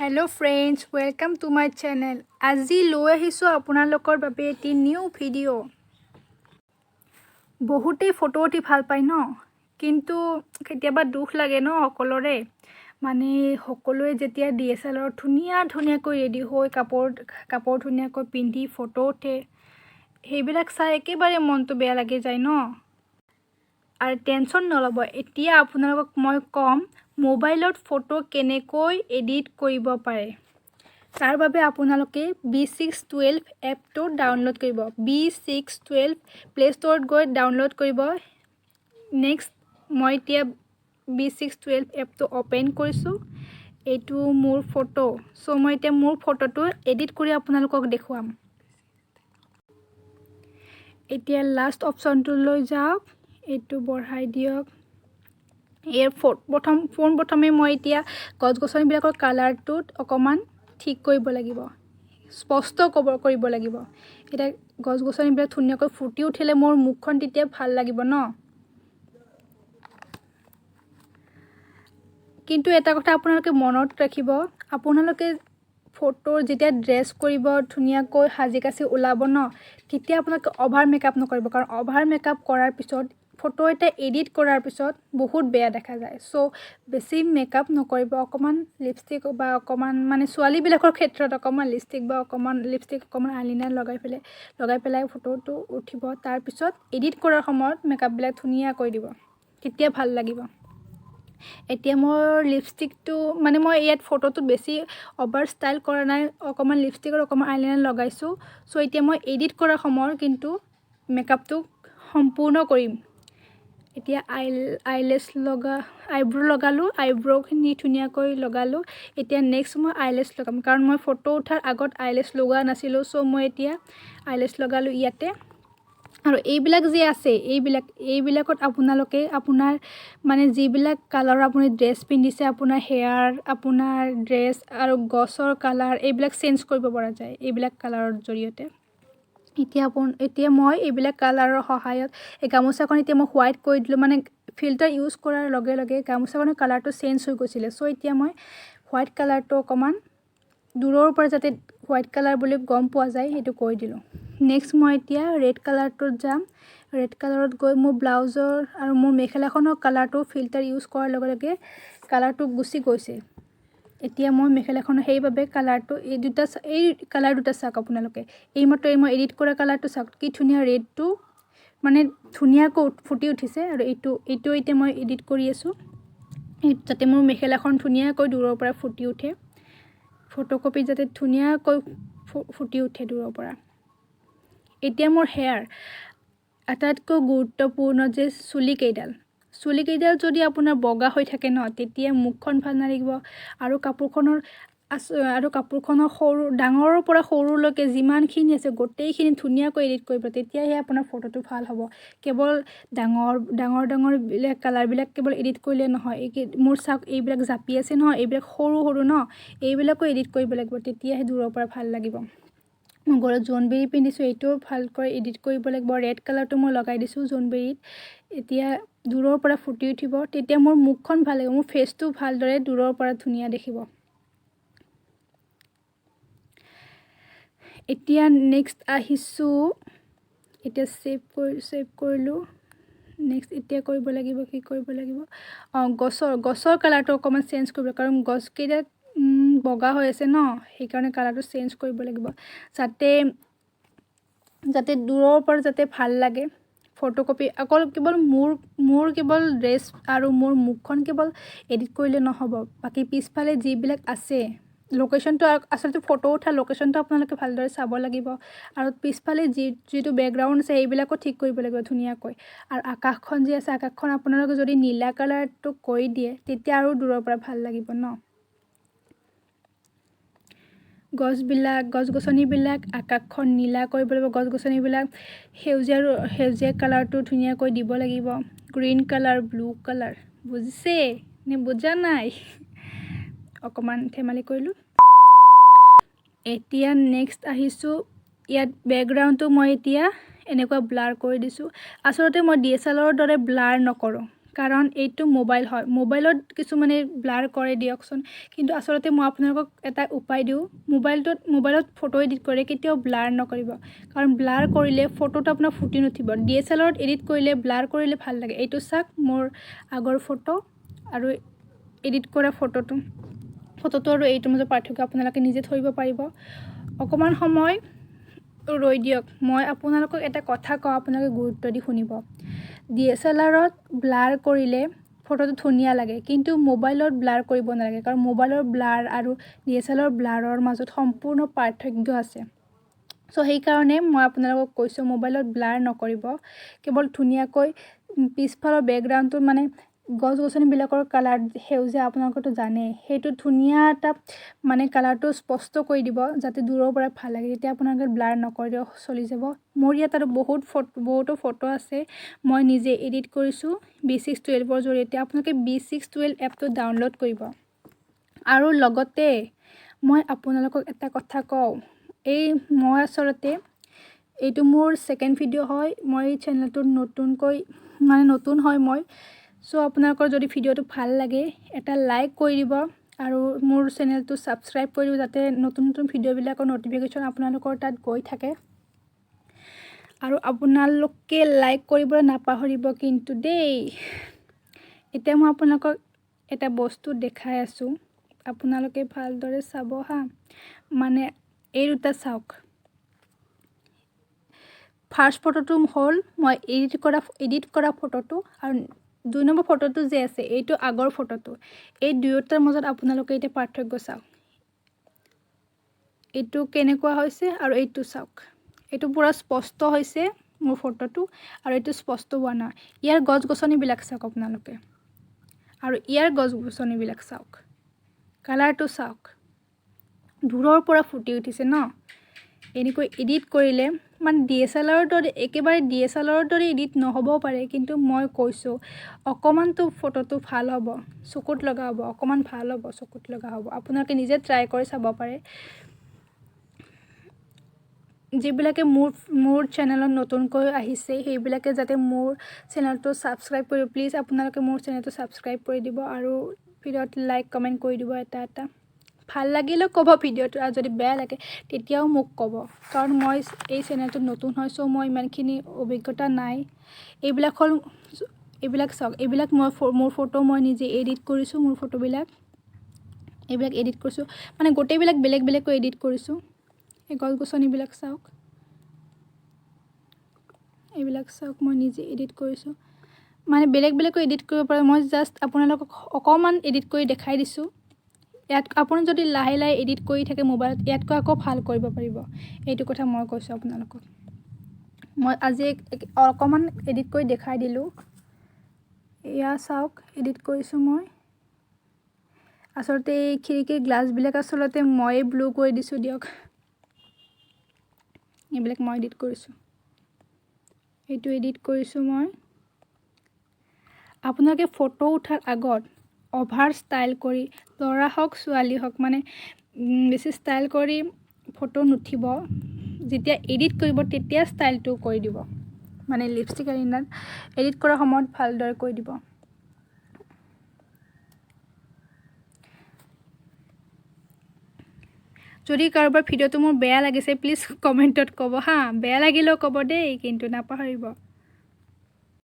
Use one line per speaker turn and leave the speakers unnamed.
Hello friends, welcome to my channel. আজি লৈ আহিছো আপোনালোকৰ বাবে এটি নিউ ভিডিও। বহুতে ফটো উঠি ভাল পায় ন, কিন্তু কেতিয়াবা দুখ লাগে ন সকলোৰে। মানে সকলোৱে যেতিয়া DSLR ধুনীয়াকৈ ৰেডি হৈ কাপোৰ ধুনীয়াকৈ পিন্ধি ফটো উঠে, সেইবিলাক চাই একেবাৰে মনটো বেয়া লাগি যায় ন। আৰু টেনশ্যন নল'ব, এতিয়া আপোনালোকক মই কম মোবাইলত ফটো কেনেকৈ এডিট কৰিব পাৰে। তাৰ বাবে আপোনালোকে B612 এপটো ডাউনলোড কৰিব। B612 প্লে ষ্টৰত গৈ ডাউনলোড কৰিব। নেক্সট মই এতিয়া B612 এপটো অপেন কৰিছোঁ। এইটো মোৰ ফটো, চ' মই এতিয়া মোৰ ফটোটো এডিট কৰি আপোনালোকক দেখুৱাম। এতিয়া লাষ্ট অপশ্যনটোলৈ যাওক, এইটো বঢ়াই দিয়ক। প্ৰথমে মই এতিয়া গছ-গছনিবিলাকৰ কালাৰটোত অকণমান ঠিক কৰিব লাগিব, স্পষ্ট কৰিব লাগিব। এতিয়া গছ-গছনিবিলাক ধুনীয়াকৈ ফুটি উঠিলে মোৰ মুখখন তেতিয়া ভাল লাগিব ন। কিন্তু এটা কথা আপোনালোকে মনত ৰাখিব, আপোনালোকে ফটো যেতিয়া ড্ৰেছ কৰিব, ধুনীয়াকৈ সাজি কাচি ওলাব ন, তেতিয়া আপোনালোকে অভাৰ মেকআপ নকৰিব। কাৰণ অভাৰ মেকআপ কৰাৰ পিছত ফটো এটা এডিট কৰাৰ পিছত বহুত বেয়া দেখা যায়। চ' বেছি মেকআপ নকৰিব। অকণমান লিপষ্টিক বা অকণমান মানে ছোৱালীবিলাকৰ ক্ষেত্ৰত অকণমান লিপষ্টিক অকণমান আইলাইনাৰ লগাই পেলাই ফটোটো উঠিব। তাৰপিছত এডিট কৰাৰ সময়ত মেকআপবিলাক ধুনীয়াকৈ দিব, তেতিয়া ভাল লাগিব। এতিয়া মোৰ লিপষ্টিকটো মানে মই ইয়াত ফটোটোত বেছি অভাৰ ষ্টাইল কৰা নাই, অকণমান লিপষ্টিক আৰু অকণমান আইলাইনাৰ লগাইছোঁ। চ' এতিয়া মই এডিট কৰাৰ সময়ত কিন্তু মেকআপটো সম্পূৰ্ণ কৰিম। এতিয়া আইব্ৰ' লগালোঁ, আইব্ৰ'খিনি ধুনীয়াকৈ লগালোঁ। এতিয়া নেক্সট মই আইলেছ লগাম, কাৰণ মই ফটো উঠাৰ আগত আইলেছ লগোৱা নাছিলোঁ। চ' মই এতিয়া আইলেছ লগালোঁ ইয়াতে। আৰু এইবিলাক যে আছে, এইবিলাকত আপোনালোকে আপোনাৰ মানে যিবিলাক কালাৰৰ আপুনি ড্ৰেছ পিন্ধিছে, আপোনাৰ হেয়াৰ, আপোনাৰ ড্ৰেছ আৰু গছৰ কালাৰ, এইবিলাক চেঞ্জ কৰিব পৰা যায় এইবিলাক কালাৰৰ জৰিয়তে। এতিয়া মই এইবিলাক কালাৰৰ সহায়ত এই গামোচাখন এতিয়া মই হোৱাইট কৰি দিলোঁ। মানে ফিল্টাৰ ইউজ কৰাৰ লগে লগে গামোচাখনৰ কালাৰটো চেঞ্জ হৈ গৈছিলে। চ' এতিয়া মই হোৱাইট কালাৰটো অকণমান দূৰৰ পৰা যাতে হোৱাইট কালাৰ বুলি গম পোৱা যায় সেইটো কৰি দিলোঁ। নেক্সট মই এতিয়া ৰেড কালাৰটোত যাম। ৰেড কালাৰত গৈ মোৰ ব্লাউজৰ আৰু মোৰ মেখেলাখনৰ কালাৰটো ফিল্টাৰ ইউজ কৰাৰ লগে লগে কালাৰটো গুচি গৈছে। এতিয়া মই মেখেলাখনৰ সেইবাবে কালাৰটো এই কালাৰ দুটা চাওক আপোনালোকে। এইমাত্ৰ মই এডিট কৰা কালাৰটো চাওক, কি ধুনীয়া ৰেডটো মানে ধুনীয়াকৈ ফুটি উঠিছে। আৰু এইটো এতিয়া মই এডিট কৰি আছোঁ যাতে মোৰ মেখেলাখন ধুনীয়াকৈ দূৰৰ পৰা ফুটি উঠে, ফটোকপি যাতে ধুনীয়াকৈ ফুটি উঠে দূৰৰ পৰা। এতিয়া মোৰ হেয়াৰ আটাইতকৈ গুৰুত্বপূৰ্ণ যে চুলিকেইডাল যদি আপোনাৰ বগা হৈ থাকে ন, তেতিয়া মুখখন ভাল নালাগিব। আৰু কাপোৰখনৰ ডাঙৰৰ পৰা সৰুলৈকে যিমানখিনি আছে গোটেইখিনি ধুনীয়াকৈ এডিট কৰিব, তেতিয়াহে আপোনাৰ ফটোটো ভাল হ'ব। কেৱল ডাঙৰ বিলাক কালাৰবিলাক কেৱল এডিট কৰিলে নহয়। মোৰ চাওক এইবিলাক জাপি আছে নহয়, এইবিলাক সৰু ন, এইবিলাকো এডিট কৰিব লাগিব, তেতিয়াহে দূৰৰ পৰা ভাল লাগিব। মই গলত জোনবেৰি পিন্ধিছোঁ, এইটোও ভালকৈ এডিট কৰিব লাগিব। ৰেড কালাৰটো মই লগাই দিছোঁ জোনবেৰিত। এতিয়া দূৰৰ পৰা ফুটি উঠিব, তেতিয়া মোৰ মুখখন ভাল লাগিব, মোৰ ফেচটো ভালদৰে দূৰৰ পৰা ধুনীয়া দেখিব। এতিয়া নেক্সট আহিছোঁ, এতিয়া ছেভ কৰিলোঁ। নেক্সট এতিয়া কি কৰিব লাগিব, গছৰ কালাৰটো অকণমান চেঞ্জ কৰিব, কাৰণ গছকেইটা বগা হৈ আছে ন, সেইকাৰণে কালাৰটো চেঞ্জ কৰিব লাগিব যাতে দূৰৰ পৰা যাতে ভাল লাগে ফটোকপি। কেৱল মোৰ কেৱল ড্ৰেছ আৰু মোৰ মুখখন কেৱল এডিট কৰিলে নহ'ব, বাকী পিছফালে যিবিলাক আছে লোকেশ্যনটো, আচলতে ফটো উঠা লোকেশ্যনটো আপোনালোকে ভালদৰে চাব লাগিব। আৰু পিছফালে যিটো বেকগ্ৰাউণ্ড আছে সেইবিলাকো ঠিক কৰিব লাগিব ধুনীয়াকৈ। আৰু আকাশখন যে আছে, আকাশখন আপোনালোকে যদি নীলা কালাৰটো কৰি দিয়ে, তেতিয়া আৰু দূৰৰ পৰা ভাল লাগিব ন। গছ-গছনিবিলাক আকাশখন নীলা কৰিব লাগিব, গছ-গছনিবিলাক সেউজীয়া কালাৰটো ধুনীয়াকৈ দিব লাগিব। গ্ৰীণ কালাৰ, ব্লু কালাৰ, বুজিছে নে বুজা নাই? অকণমান ধেমালি কৰিলোঁ। এতিয়া নেক্সট আহিছোঁ, ইয়াত বেকগ্ৰাউণ্ডটো মই এতিয়া এনেকুৱা ব্লাৰ কৰি দিছোঁ। আচলতে মই DSLRৰ দৰে ব্লাৰ নকৰোঁ, কাৰণ এইটো মোবাইল হয়, মোবাইলত কিছুমানে ব্লাৰ কৰে দিয়কচোন, কিন্তু আচলতে মই আপোনালোকক এটা উপায় দিওঁ, মোবাইলত ফটো এডিট কৰে কেতিয়াও ব্লাৰ নকৰিব, কাৰণ ব্লাৰ কৰিলে ফটোটো আপোনাৰ ফুটি নুঠিব। DSLRত এডিট কৰিলে ব্লাৰ কৰিলে ভাল লাগে। এইটো চাওক মোৰ আগৰ ফটো আৰু এডিট কৰা ফটোটো আৰু এইটোৰ মাজত পাৰ্থক্য আপোনালোকে নিজে ধৰিব পাৰিব। অকণমান সময় ৰৈ দিয়ক, মই আপোনালোকক এটা কথা কওঁ, আপোনালোকে গুৰুত্ব দি শুনিব। DSLRত ব্লাৰ কৰিলে ফটোটো ধুনীয়া লাগে, কিন্তু মোবাইলত ব্লাৰ কৰিব নালাগে, কাৰণ মোবাইলৰ ব্লাৰ আৰু DSLR ব্লাৰৰ মাজত সম্পূৰ্ণ পাৰ্থক্য আছে। চ' সেইকাৰণে মই আপোনালোকক কৈছোঁ মোবাইলত ব্লাৰ নকৰিব, কেৱল ধুনীয়াকৈ পিছফালৰ বেকগ্ৰাউণ্ডটো মানে গছ গছনিবিলাকৰ কালাৰ সেউজীয়া আপোনালোকেতো জানে, সেইটো ধুনীয়া এটা মানে কালাৰটো স্পষ্ট কৰি দিব, যাতে দূৰৰ পৰা ভাল লাগে, তেতিয়া আপোনালোকে ব্লাৰ নকৰিলেও চলি যাব। মোৰ ইয়াত আৰু বহুতো ফটো আছে, মই নিজে এডিট কৰিছোঁ B612ৰ জৰিয়তে। আপোনালোকে B612 এপটো ডাউনলোড কৰিব। আৰু লগতে মই আপোনালোকক এটা কথা কওঁ, মই আচলতে এইটো মোৰ ছেকেণ্ড ভিডিঅ' হয়, মই এই চেনেলটোত নতুন হয় মই। চ' আপোনালোকৰ যদি ভিডিঅ'টো ভাল লাগে এটা লাইক কৰি দিব আৰু মোৰ চেনেলটো ছাবস্ক্ৰাইব কৰি দিব, যাতে নতুন ভিডিঅ'বিলাকৰ ন'টিফিকেশ্যন আপোনালোকৰ তাত গৈ থাকে। আৰু আপোনালোকে লাইক কৰিবলৈ নাপাহৰিব কিন্তু দেই। এতিয়া মই আপোনালোকক এটা বস্তু দেখাই আছোঁ, আপোনালোকে ভালদৰে চাব হা। মানে এই দুটা চাওক, ফাৰ্ষ্ট ফটোটো হ'ল মই এডিট কৰা ফটোটো, আৰু 2 নম্বৰ ফটোটো যে আছে এইটো আগৰ ফটোটো। এই দুয়োটাৰ মাজত আপোনালোকে এতিয়া পাৰ্থক্য চাওক, এইটো কেনেকুৱা হৈছে আৰু এইটো চাওক, এইটো পূৰা স্পষ্ট হৈছে মোৰ ফটোটো, আৰু এইটো স্পষ্ট হোৱা নাই। ইয়াৰ গছ গছনিবিলাক চাওক আপোনালোকে, আৰু ইয়াৰ গছ গছনিবিলাক চাওক, কালাৰটো চাওক, দূৰৰ পৰা ফুটি উঠিছে ন। এনেকৈ এডিট কৰিলে মানে একেবাৰে DSLRৰ দৰে এডিট নহ'বও পাৰে, কিন্তু মই কৈছোঁ অকণমানতো ফটোটো ভাল হ'ব, চকুত লগা হ'ব, অকণমান ভাল হ'ব, চকুত লগা হ'ব। আপোনালোকে নিজে ট্ৰাই কৰি চাব পাৰে। যিবিলাকে মোৰ চেনেলত নতুনকৈ আহিছে সেইবিলাকে যাতে মোৰ চেনেলটো ছাবস্ক্ৰাইব কৰিব, প্লিজ আপোনালোকে মোৰ চেনেলটো ছাবস্ক্ৰাইব কৰি দিব, আৰু ভিডিঅ'ত লাইক কমেণ্ট কৰি দিব এটা। ভাল লাগিলেও ক'ব ভিডিঅ'টো, আৰু যদি বেয়া লাগে তেতিয়াও মোক ক'ব, কাৰণ মই এই চেনেলটোত নতুন হয়, চ' মই ইমানখিনি অভিজ্ঞতা নাই। এইবিলাক চাওক, এইবিলাক মোৰ ফটো মই নিজে এডিট কৰিছোঁ, মোৰ ফটোবিলাক এইবিলাক এডিট কৰিছোঁ, মানে গোটেইবিলাক বেলেগকৈ এডিট কৰিছোঁ। এই গছ গছনিবিলাক চাওক, এইবিলাক চাওক, মই নিজে এডিট কৰিছোঁ, মানে বেলেগকৈ এডিট কৰিব পাৰে। মই জাষ্ট আপোনালোকক অকণমান এডিট কৰি দেখাই দিছোঁ। ইয়াত আপুনি যদি লাহে এডিট কৰি থাকে মোবাইলত, ইয়াতকৈ আকৌ ভাল কৰিব পাৰিব, এইটো কথা মই কৈছোঁ আপোনালোকক। মই আজি অকণমান এডিট কৰি দেখাই দিলোঁ। এয়া চাওক, এডিট কৰিছোঁ মই। আচলতে এই খিৰিকীৰ গ্লাছবিলাক আচলতে ময়ে ব্লু কৰি দিছোঁ দিয়ক, এইবিলাক মই এডিট কৰিছোঁ, এইটো এডিট কৰিছোঁ মই। আপোনালোকে ফটো উঠাৰ আগত অভাৰ ষ্টাইল কৰি, ল'ৰা হওক ছোৱালী হওক, মানে বেছি ষ্টাইল কৰি ফটো নুঠিব। যেতিয়া এডিট কৰিব তেতিয়া ষ্টাইলটো কৰি দিব, মানে লিপষ্টিক আইনাত এডিট কৰাৰ সময়ত ভালদৰে কৰি দিব। যদি কাৰোবাৰ ভিডিঅ'টো মোৰ বেয়া লাগিছে প্লিজ কমেণ্টত ক'ব হা, বেয়া লাগিলেও ক'ব দেই, কিন্তু নাপাহৰিব।